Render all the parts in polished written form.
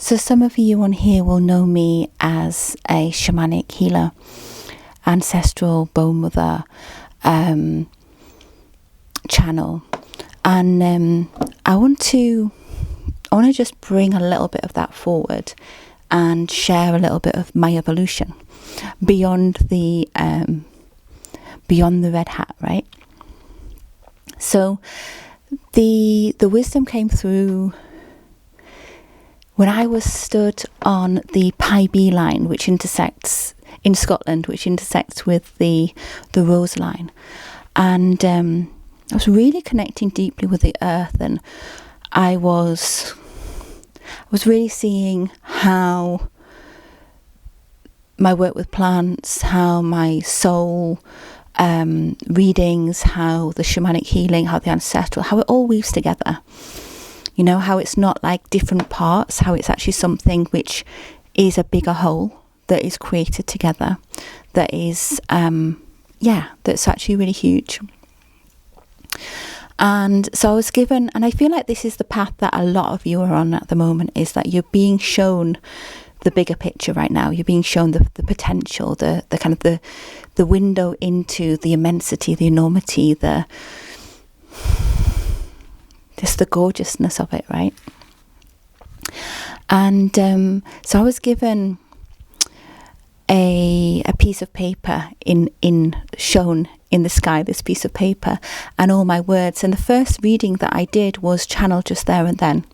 So some of you on here will know me as a shamanic healer, ancestral bone mother channel, and I want to just bring a little bit of that forward and share a little bit of my evolution beyond the red hat, right? So the wisdom came through when I was stood on the Pi B line, which intersects in Scotland, which intersects with the Rose line, and I was really connecting deeply with the earth, and I was really seeing how my work with plants, how my soul readings, how the shamanic healing, how the ancestral, how it all weaves together. You know, how it's not like different parts, how it's actually something which is a bigger whole that is created together, that is, that's actually really huge. And so I was given, and I feel like this is the path that a lot of you are on at the moment, is that you're being shown the bigger picture right now. You're being shown the potential, the kind of the window into the immensity, the enormity, just the gorgeousness of it, right? And so I was given a piece of paper shown in the sky, this piece of paper, and all my words. And the first reading that I did was channeled just there and then.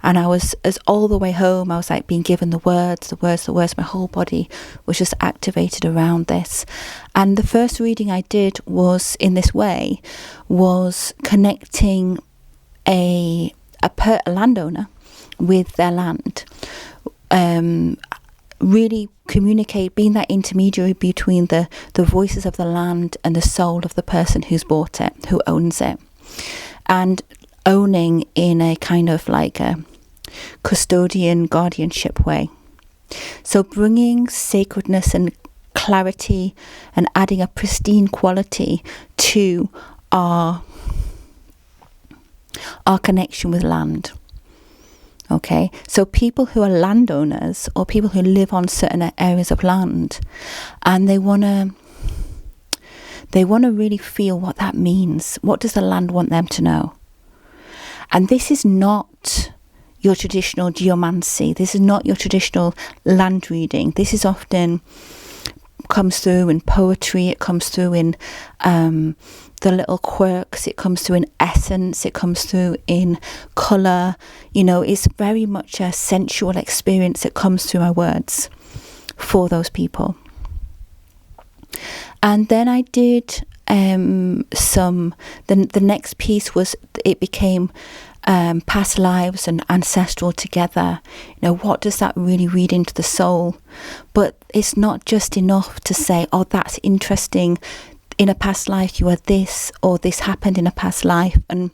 And I was, as all the way home, I was like being given the words. My whole body was just activated around this. And the first reading I did was in this way, was connecting a landowner with their land. Really communicate, being that intermediary between the voices of the land and the soul of the person who's bought it, who owns it, and owning in a kind of like a custodian guardianship way. So bringing sacredness and clarity and adding a pristine quality to our connection with land. Okay, so people who are landowners or people who live on certain areas of land, and they want to really feel what that means. What does the land want them to know? And this is not your traditional geomancy. This is not your traditional land reading. This is often comes through in poetry. It comes through in the little quirks. It comes through in essence. It comes through in colour. You know, it's very much a sensual experience that comes through my words for those people. And then I did the next piece was, it became past lives and ancestral together. You know, what does that really read into the soul? But it's not just enough to say, oh, that's interesting. In a past life you were this, or this happened in a past life, and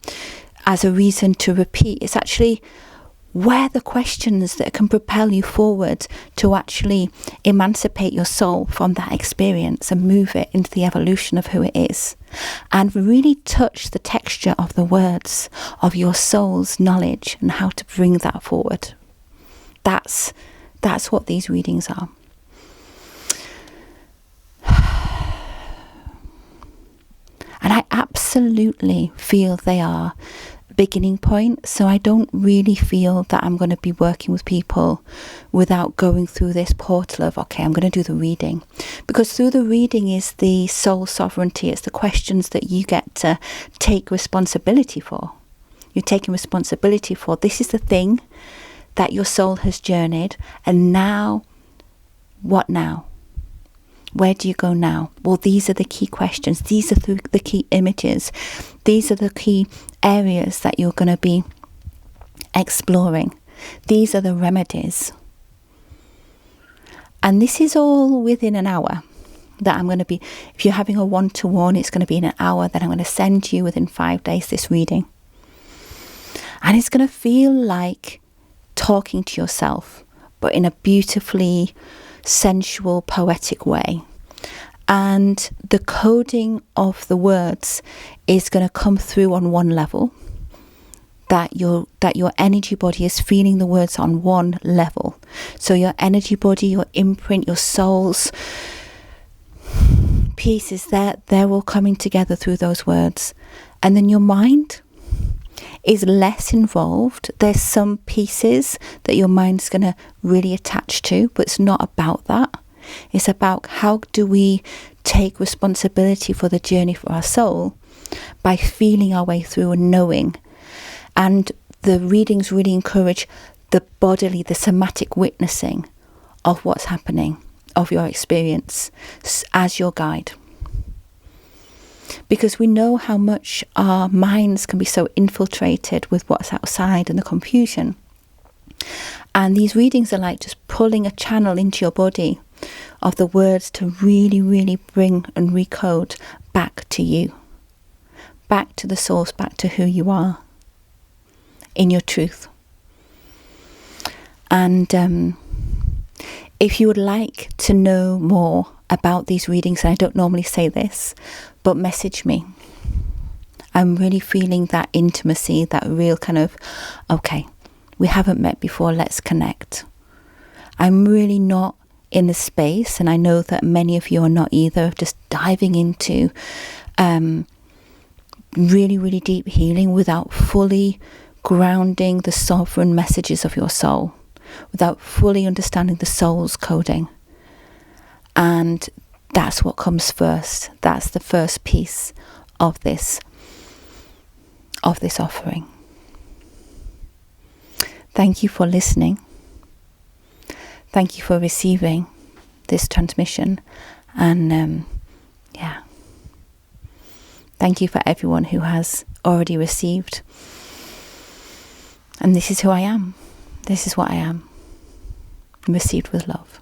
as a reason to repeat. It's actually where the questions that can propel you forward to actually emancipate your soul from that experience and move it into the evolution of who it is, and really touch the texture of the words of your soul's knowledge and how to bring that forward. That's what these readings are. And I absolutely feel they are a beginning point. So I don't really feel that I'm going to be working with people without going through this portal of, okay, I'm going to do the reading. Because through the reading is the soul sovereignty. It's the questions that you get to take responsibility for. You're taking responsibility for, this is the thing that your soul has journeyed. And now, what now? Where do you go now? Well, these are the key questions. These are the key images. These are the key areas that you're going to be exploring. These are the remedies. And this is all within an hour that I'm going to be, if you're having a one-to-one, it's going to be in an hour. Then I'm going to send you within 5 days this reading. And it's going to feel like talking to yourself, but in a beautifully sensual, poetic way. And the coding of the words is going to come through on one level. that your energy body is feeling the words on one level. So your energy body, your imprint, your soul's pieces, they're all coming together through those words. And then your mind is less involved. There's some pieces that your mind's going to really attach to, but it's not about that. It's about how do we take responsibility for the journey for our soul by feeling our way through and knowing. And the readings really encourage the bodily, the somatic witnessing of what's happening, of your experience, as your guide. Because we know how much our minds can be so infiltrated with what's outside and the confusion. And these readings are like just pulling a channel into your body of the words to really, really bring and recode back to you, back to the source, back to who you are in your truth. And if you would like to know more about these readings, and I don't normally say this, but message me. I'm really feeling that intimacy, that real kind of, okay, we haven't met before, let's connect. I'm really not in the space, and I know that many of you are not either, of just diving into really, really deep healing without fully grounding the sovereign messages of your soul, without fully understanding the soul's coding. And that's what comes first. That's the first piece of this offering. Thank you for listening. Thank you for receiving this transmission. And thank you for everyone who has already received. And this is who I am. This is what I am. Received with love.